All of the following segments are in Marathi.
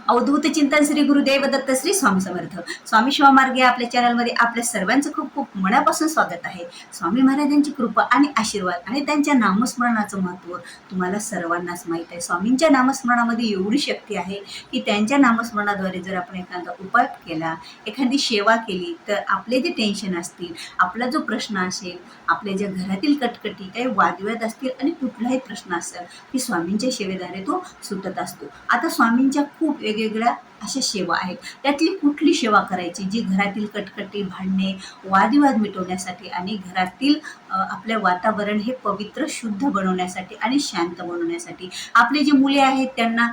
अवधूत चिंतन श्री गुरुदेव दत्त श्री स्वामी समर्थ. स्वामी शिवामार्ग या आपल्या चॅनलमध्ये आपल्या सर्वांचं खूप खूप मनापासून स्वागत आहे. स्वामी महाराजांची कृपा आणि आशीर्वाद आणि त्यांच्या नामस्मरणाचं महत्त्व तुम्हाला सर्वांनाच माहीत आहे. स्वामींच्या नामस्मरणामध्ये एवढी शक्ती आहे की त्यांच्या नामस्मरणाद्वारे जर आपण एखादा उपाय केला, एखादी सेवा केली, तर आपले जे टेन्शन असतील, आपला जो प्रश्न असेल, आपल्या ज्या घरातील कटकटी, काही वादविवाद असतील आणि कुठलाही प्रश्न असेल, की स्वामींच्या सेवेद्वारे तो सुटत असतो. आता स्वामींच्या खूप वेगवेगळ्या अशा सेवा आहेत. त्यातली कुठली सेवा करायची जी घरातील कटकटी, भांडणे, वादविवाद मिटवण्यासाठी आणि घरातील आपल्या वातावरण हे पवित्र, शुद्ध बनवण्यासाठी आणि शांत बनवण्यासाठी, आपले जे मुले आहेत त्यांना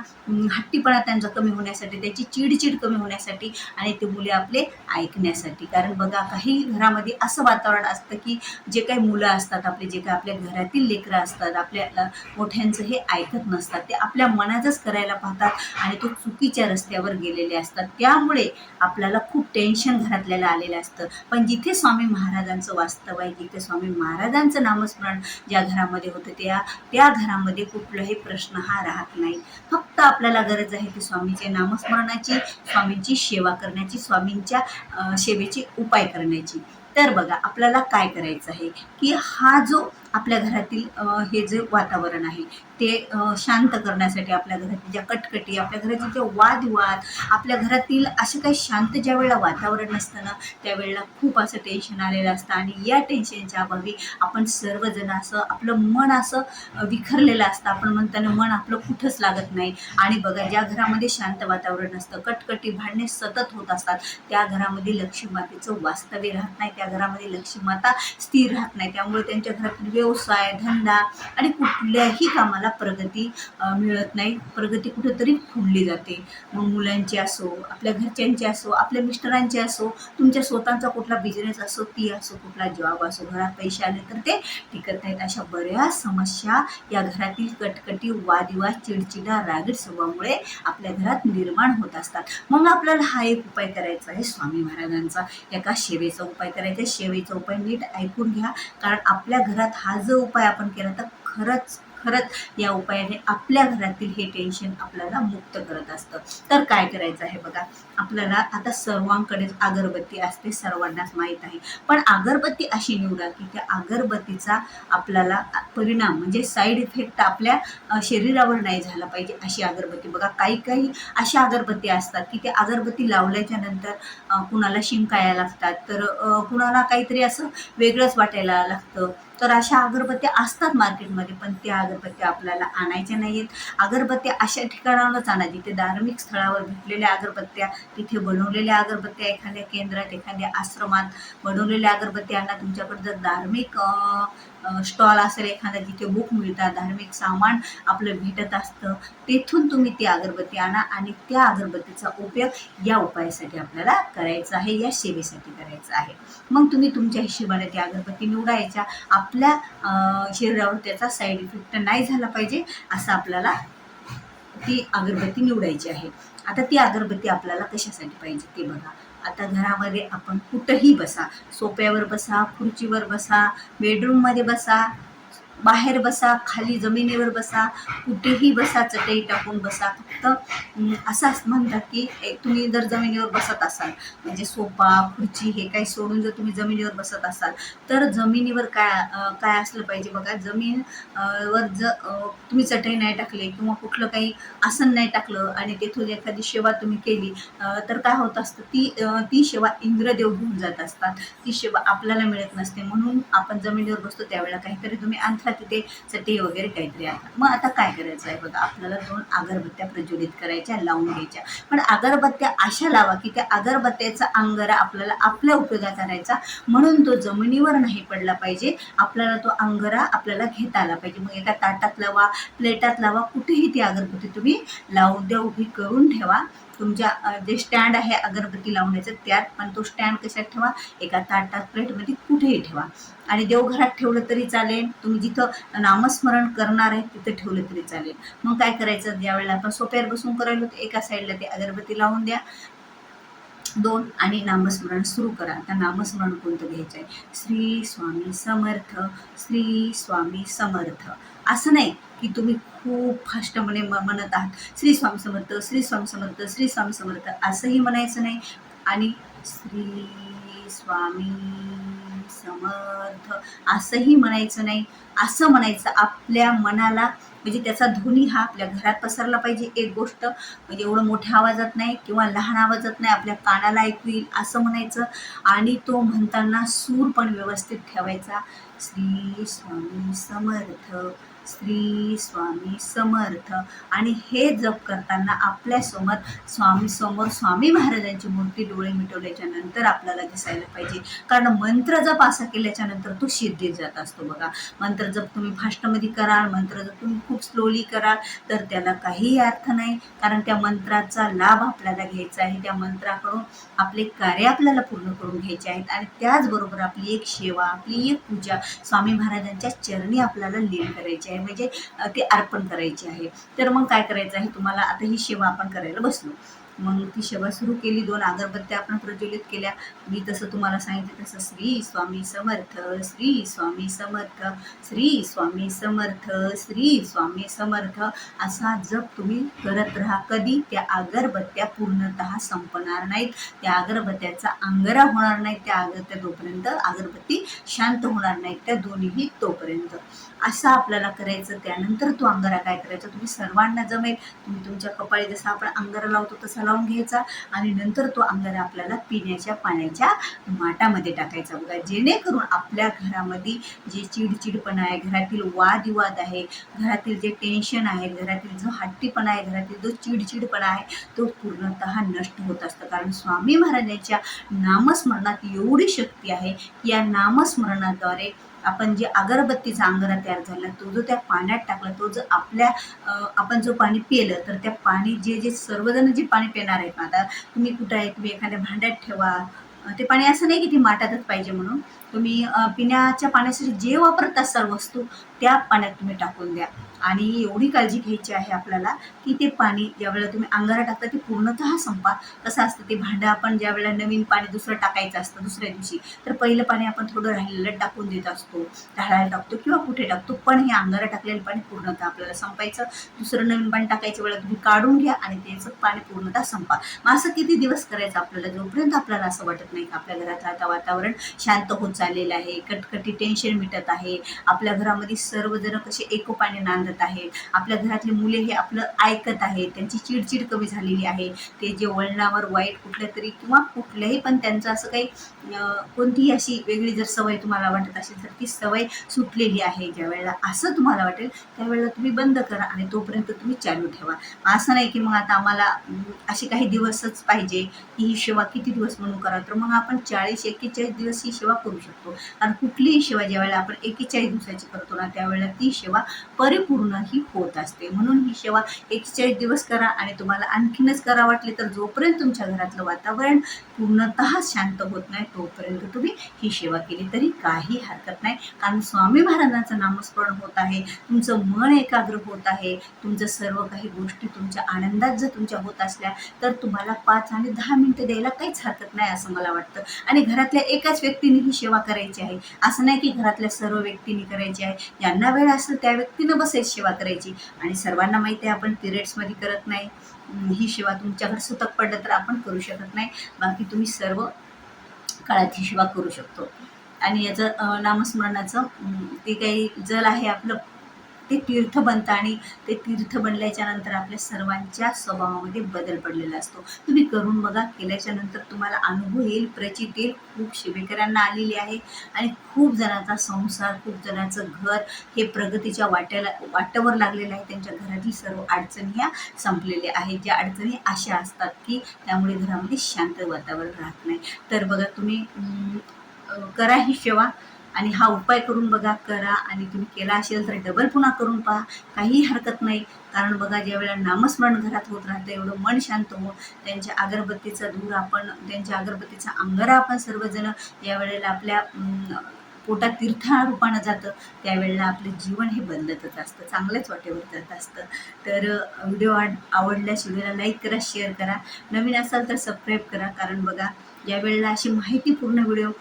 हट्टीपणा त्यांचा कमी होण्यासाठी, त्याची चिडचिड कमी होण्यासाठी आणि ते मुले आपले ऐकण्यासाठी. कारण बघा, काही घरामध्ये असं वातावरण असतं की जे काही मुलं असतात, आपले जे काही आपल्या घरातील लेकरं असतात, आपल्या मोठ्यांचं हे ऐकत नसतात, ते आपल्या मनाचंच करायला पाहतात आणि तो चुकीच्या रस्त्यावर गेलेले असतात. त्यामुळे आपल्याला खूप टेन्शन घरातल्याला आलेलं असतं. पण जिथे स्वामी महाराजांचं वास्तव आहे, जिथे स्वामी महाराजांचं नामस्मरण ज्या घरामध्ये होतं, त्या घरामध्ये कुठलाही प्रश्न हा राहत नाही. फक्त आपल्याला गरज आहे की स्वामीचे नामस्मरणाची, स्वामींची सेवा करण्याची, स्वामींच्या सेवेचे उपाय करण्याची. तर बघा, आपल्याला काय करायचं आहे की हा जो आपल्या घरातील हे जे वातावरण आहे ते शांत करण्यासाठी, आपल्या घरातील ज्या कटकटी, आपल्या घरातील जे वादविवाद, आपल्या घरातील असं काही शांत ज्या वेळेला वातावरण नसतं ना, त्यावेळेला खूप असं टेन्शन आलेलं असतं आणि या टेन्शनच्या अभावी आपण सर्वजण असं आपलं मन असं विखरलेलं असतं. आपण म्हणताना मन आपलं कुठंच लागत नाही. आणि बघा, ज्या घरामध्ये शांत वातावरण नसतं, कटकटी, भांडणे सतत होत असतात, त्या घरामध्ये लक्ष्मी मातेचं वास्तव्य राहत नाही, त्या घरामध्ये लक्ष्मी माता स्थिर राहत नाही. त्यामुळे त्यांच्या घरातील व्यवसाय, धंदा आणि कुठल्याही कामाला प्रगती मिळत नाही. प्रगती कुठेतरी खुंडली जाते. मग मुलांची असो, आपल्या घरच्यांची असो, आपल्या मिस्टरांची असो, तुमच्या स्वतःचा कुठला बिझनेस असो, ती असो, कुठला जॉब असो, घरात पैसे आले तर ते टिकत नाहीत. अशा बऱ्याच समस्या या घरातील कटकटी, वादविवाद, चिडचिडा, रागीट स्वभावामुळे आपल्या घरात निर्माण होत असतात. मग आपल्याला हा एक उपाय करायचा आहे स्वामी महाराजांचा, एका सेवेचा उपाय करायचा आहे. सेवेचा उपाय नीट ऐकून घ्या, कारण आपल्या घरात हा जो उपाय आपण केला तर खरंच या उपायाने आपल्या घरातील हे टेन्शन आपल्याला मुक्त करत असतं. तर काय करायचं आहे बघा, आपल्याला आता सर्वांकडेच अगरबत्ती असते, सर्वांनाच माहीत आहे. पण अगरबत्ती अशी निवडा की त्या अगरबत्तीचा आपल्याला परिणाम म्हणजे साईड इफेक्ट आपल्या शरीरावर नाही झाला पाहिजे अशी अगरबत्ती. बघा, काही अशा अगरबत्ती असतात की त्या अगरबत्ती लावल्याच्या नंतर कुणाला शिंका यायला लागतात, तर कुणाला काहीतरी असं वेगळंच वाटायला लागतं. तर अशा अगरबत्त्या असतात मार्केटमध्ये, पण त्या अगरबत्त्या आपल्याला आणायच्या नाही आहेत. अगरबत्त्या अशा ठिकाणावरच आणा जिथे धार्मिक स्थळावर भेटलेल्या अगरबत्त्या, तिथे बनवलेल्या अगरबत्त्या, एखाद्या केंद्रात, एखाद्या आश्रमात बनवलेल्या अगरबत्त्या आणा. तुमच्याकडे जर धार्मिक स्टॉल असेल एखादा, जिथे बुक मिळतात, धार्मिक सामान आपलं भेटत असतं, तेथून तुम्ही ती अगरबत्ती आणा आणि त्या अगरबत्तीचा उपयोग या उपायासाठी आपल्याला करायचा आहे, या सेवेसाठी करायचा आहे. मग तुम्ही तुमच्या हिशोबाने त्या अगरबत्ती निवडायच्या. आपल्या शरीरावर त्याचा साईड इफेक्ट नाही झाला पाहिजे असं आपल्याला ती अगरबत्ती निवडायची आहे. आता ती अगरबत्ती आपल्याला कशासाठी पाहिजे ते बघा. आता घरामध्ये आपण कुठंही बसा, सोफ्यावर बसा, खुर्चीवर बसा, बेडरूममध्ये बसा, बाहेर बसा, खाली जमिनीवर बसा, कुठेही बसा, चटई टाकून बसा. फक्त असं म्हणतात की तुम्ही जर जमिनीवर बसत असाल, म्हणजे सोफा, खुर्ची हे काही सोडून जर तुम्ही जमिनीवर बसत असाल, तर जमिनीवर काय असलं पाहिजे बघा. जमीन वर जर तुम्ही चटई नाही टाकली किंवा कुठलं काही आसन नाही टाकलं आणि तेथून एखादी सेवा तुम्ही केली, तर काय होत असतं, ती सेवा इंद्रदेव घेऊन जात असतात. ती सेवा आपल्याला मिळत नसते. म्हणून आपण जमिनीवर बसतो त्यावेळेला काहीतरी तुम्ही आणता, तिथे चटई वगैरे काहीतरी आणता. मग आता काय करायचं आहे बघा, आपल्याला 2 अगरबत्त्या प्रज्वलित करायच्या, लावून घ्यायच्या. पण अगरबत्त्या अशा लावा की त्या अगरबत्त्याचा अंगारा आपल्याला आपल्या उपयोगात आणायचा, म्हणून तो जमिनीवर नाही पडला पाहिजे. आपल्याला तो अंगारा आपल्याला घेता आला पाहिजे. मग एका ताटात लावा, प्लेटात लावा, कुठेही ती अगरबत्ती तुम्ही लावून द्या, उभी करून ठेवा. तुमच्या जे स्टँड आहे अगरबत्ती लावण्याचं त्यात, पण तो स्टँड कशात ठेवा, एका ताटात, प्लेटमध्ये, कुठेही ठेवा. आणि देवघरात ठेवलं तरी चालेल, तुम्ही जिथं नामस्मरण करणार आहे तिथं ठेवलं तरी चालेल. मग काय करायचं, ज्यावेळेला आपण सोप्यावर बसून करायला होतं, एका साईडला ती अगरबत्ती लावून द्या 2 आणि नामस्मरण सुरू करा. आता नामस्मरण कोणतं घ्यायचं आहे, श्री स्वामी समर्थ, श्री स्वामी समर्थ. असं नाही की तुम्ही खूप फास्टपणे म्हणत आहात श्री स्वामी समर्थ, श्री स्वामी समर्थ, श्री स्वामी समर्थ असंही म्हणायचं नाही. आणि श्री स्वामी समर्थ असंही म्हणायचं नाही. असं म्हणायचं आपल्या मनाला, म्हणजे त्याचा ध्वनी हा आपल्या घरात पसरला पाहिजे. एक गोष्ट म्हणजे एवढं मोठ्या आवाजात नाही किंवा लहान आवाजात नाही, आपल्या कानाला ऐकू येईल असं म्हणायचं. आणि तो म्हणताना सूर पण व्यवस्थित ठेवायचा. श्री स्वामी समर्थ, श्री स्वामी समर्थ. आणि हे जप करताना आपल्यासमोर स्वामी महाराजांची मूर्ती डोळे मिटवल्याच्या नंतर आपल्याला दिसायला पाहिजे. कारण मंत्र जप असा केल्याच्या नंतर तो सिद्धीत जात असतो बघा. मंत्र जप तुम्ही फास्टमध्ये कराल, मंत्र जप तुम्ही खूप स्लोली कराल तर त्याला काहीही अर्थ नाही. कारण त्या मंत्राचा लाभ आपल्याला घ्यायचा आहे. त्या मंत्राकडून आपले कार्य आपल्याला पूर्ण करून घ्यायचे आहेत. आणि त्याचबरोबर आपली एक सेवा, आपली एक पूजा स्वामी महाराजांच्या चरणी आपल्याला लीन करायची आहे, म्हणजे ते अर्पण करायचे आहे. तर मग काय करायचं आहे तुम्हाला, आता ही सेवा आपण करायला बसलो. मग ती सेवा सुरू केली, 2 अगरबत्त्या आपण प्रज्वलित केल्या. मी तसं तुम्हाला सांगितलं तसं श्री स्वामी समर्थ, श्री स्वामी समर्थ, श्री स्वामी समर्थ, श्री स्वामी समर्थ असा जप तुम्ही करत राहा. कधी त्या अगरबत्त्या पूर्णतः संपणार नाहीत, त्या अगरबत्त्याचा अंगारा होणार नाही, त्या तोपर्यंत अगरबत्ती शांत होणार नाहीत, त्या दोन्हीही तोपर्यंत असं आपल्याला करायचं. त्यानंतर तो अंगारा काय करायचा, तुम्ही सर्वांना जमेल, तुम्ही तुमच्या कपाळी जसा आपण अंगारा लावतो तसा लावून घ्यायचा. आणि नंतर तो अंगारा आपल्याला पिण्याच्या पाण्याच्या माठामध्ये टाकायचा बघा. जेणेकरून आपल्या घरामध्ये जे चिडचिडपणा आहे, घरातील वादविवाद आहे, घरातील जे टेन्शन आहे, घरातील जो हट्टीपणा आहे, घरातील जो चिडचिडपणा आहे, तो पूर्णतः नष्ट होत असतं. कारण स्वामी महाराजांच्या नामस्मरणात एवढी शक्ती आहे की या नामस्मरणाद्वारे आपण जे अगरबत्तीचा अंगारा तयार झाला तो जो त्या पाण्यात टाकला, तो जर आपण जो पाणी पिलं तर त्या पाणी जे सर्वजण जे पाणी पिणार आहेत, आता तुम्ही कुठं आहे, तुम्ही एखाद्या भांड्यात ठेवा. ते पाणी असं नाही की ती माठातच पाहिजे म्हणून, तुम्ही पिण्याच्या पाण्यासाठी जे वापरत असाल वस्तू त्या पाण्यात तुम्ही टाकून द्या. आणि एवढी काळजी घ्यायची आहे आपल्याला की ते पाणी ज्यावेळेला तुम्ही अंगारा टाकता ते पूर्णतः संपा. कसं असतं, ते भांडं आपण ज्यावेळेला नवीन पाणी दुसरं टाकायचं असतं दुसऱ्या दिवशी, तर पहिलं पाणी आपण थोडं राहिलेलं टाकून देत असतो, ढाळायला टाकतो किंवा कुठे टाकतो. पण हे अंगारा टाकलेलं पाणी पूर्णतः आपल्याला संपायचं. दुसरं नवीन पाणी टाकायच्या वेळेला तुम्ही काढून घ्या आणि त्याचं पाणी पूर्णतः संपा. मग असं किती दिवस करायचं आपल्याला, जोपर्यंत आपल्याला असं वाटत नाही की आपल्या घरात आता वातावरण शांत होत चाललेलं आहे, कटकटी टेन्शन मिटत आहे, आपल्या घरामध्ये सर्वजण कसे एकोपाने नांदत आहेत, आपल्या घरातली मुले हे आपलं ऐकत आहेत, त्यांची चिडचिड कमी झालेली आहे, ते जे वळणावर वाईट कुठल्या तरी किंवा कुठल्याही पण त्यांचं असं काही कोणतीही अशी वेगळी जर सवय तुम्हाला वाटत असेल तर ती सवय सुटलेली आहे. ज्या वेळेला असं तुम्हाला वाटेल त्यावेळेला तुम्ही बंद करा आणि तोपर्यंत तुम्ही चालू ठेवा. असं नाही की मग आता आम्हाला असे काही दिवसच पाहिजे की ही सेवा किती दिवस म्हणून करा, तर मग आपण 40-41 दिवस ही सेवा करू शकतो. कारण कुठलीही सेवा ज्यावेळेला आपण 41 दिवसाची करतो ना त्यावेळेला ती सेवा परिपूर्ण ही होत असते. म्हणून ही सेवा 41 दिवस करा. आणि तुम्हाला आणखीनच करा वाटले तर जोपर्यंत तुमच्या घरातलं वातावरण पूर्णतः शांत होत नाही तोपर्यंत तुम्ही ही सेवा केली तरी काही हरकत नाही. कारण स्वामी महाराजांचं नामस्मरण होत आहे, तुमचं मन एकाग्र होत आहे, तुमचं सर्व काही गोष्टी तुमच्या आनंदात जर तुमच्या होत असल्या तर तुम्हाला 5 आणि 10 मिनिटं द्यायला काहीच हरकत नाही असं मला वाटतं. आणि घरातल्या एकाच व्यक्तीने ही सेवा करायची आहे, असं नाही की घरातल्या सर्व व्यक्तींनी करायची आहे. ज्यांना वेळ असेल त्या व्यक्तीनं बसायची सेवा करायची. आणि सर्वांना माहिती आहे आपण पिरियड्समध्ये करत नाही ही सेवा, तुमच्याकडे सुतक पडलं तर आपण करू शकत नाही, बाकी तुम्ही सर्व काळात ही सेवा करू शकतो. आणि याचं नामस्मरणाचं ते काही जल आहे आपलं ते तीर्थ बनतं आणि ते तीर्थ बनल्याच्या नंतर आपल्या सर्वांच्या स्वभावामध्ये बदल पडलेला असतो. तुम्ही करून बघा, केल्याच्या नंतर तुम्हाला अनुभव येईल, प्रचित येईल. खूप सेवेकऱ्यांना आलेली आहे आणि खूप जणांचा संसार, खूप जणांचं घर हे प्रगतीच्या वाटेवर लागलेलं आहे. त्यांच्या घरातील सर्व अडचणी ह्या संपलेल्या आहेत. ज्या अडचणी अशा असतात की त्यामुळे घरामध्ये शांत वातावरण राहत नाही. तर बघा तुम्ही करा ही सेवा आणि हा उपाय करून बघा, करा. आणि तुम्ही केला असेल तर डबल पुन्हा करून पहा, काही हरकत नाही. कारण बघा ज्यावेळेला नामस्मरण घरात होत राहतं एवढं मन शांत हो, त्यांच्या अगरबत्तीचा धूर आपण, त्यांच्या अगरबत्तीचा अंगारा आपण सर्वजण ज्यावेळेला आपल्या पोटात तीर्था रूपानं जातं त्यावेळेला आपलं जीवन हे बदलतच असतं, चांगल्याच वाटेवर जात असतं. तर व्हिडिओ आवडल्यास व्हिडिओला लाईक करा, शेअर करा, नवीन असाल तर सबस्क्राईब करा. कारण बघा ज्यावेळेला अशी माहितीपूर्ण व्हिडिओ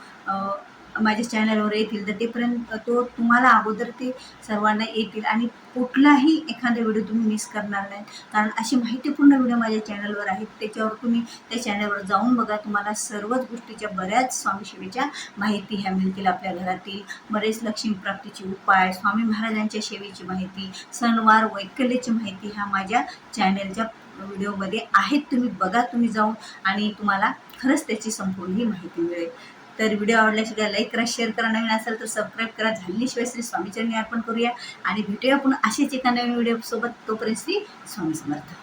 माझ्या चॅनलवर येतील तर तेपर्यंत तुम्हाला अगोदर ते सर्वांना येतील आणि कुठलाही एखादा व्हिडिओ तुम्ही मिस करणार नाही. कारण अशी माहितीपूर्ण व्हिडिओ माझ्या चॅनलवर आहेत, त्याच्यावर तुम्ही त्या चॅनलवर जाऊन बघा. तुम्हाला सर्वच गोष्टीच्या बऱ्याच स्वामीसेवेच्या माहिती ह्या मिळतील. आपल्या घरातील बरेच लक्ष्मीप्राप्तीचे उपाय, स्वामी महाराजांच्या सेवेची माहिती, सणवार वैकल्याची माहिती ह्या माझ्या चॅनलच्या व्हिडिओमध्ये आहेत. तुम्ही बघा, तुम्ही जाऊन, आणि तुम्हाला खरंच त्याची संपूर्ण ही माहिती मिळेल. तर व्हिडिओ आवडल्याशिवाय लाईक करा, शेअर करा, नवीन असेल तर सबस्क्राईब करा. झाल्याशिवाय श्री स्वामीचरणी अर्पण करूया आणि भेटूया पुन्हा असेच एका नवीन व्हिडिओ सोबत. तोपर्यंत श्री स्वामी समर्थ.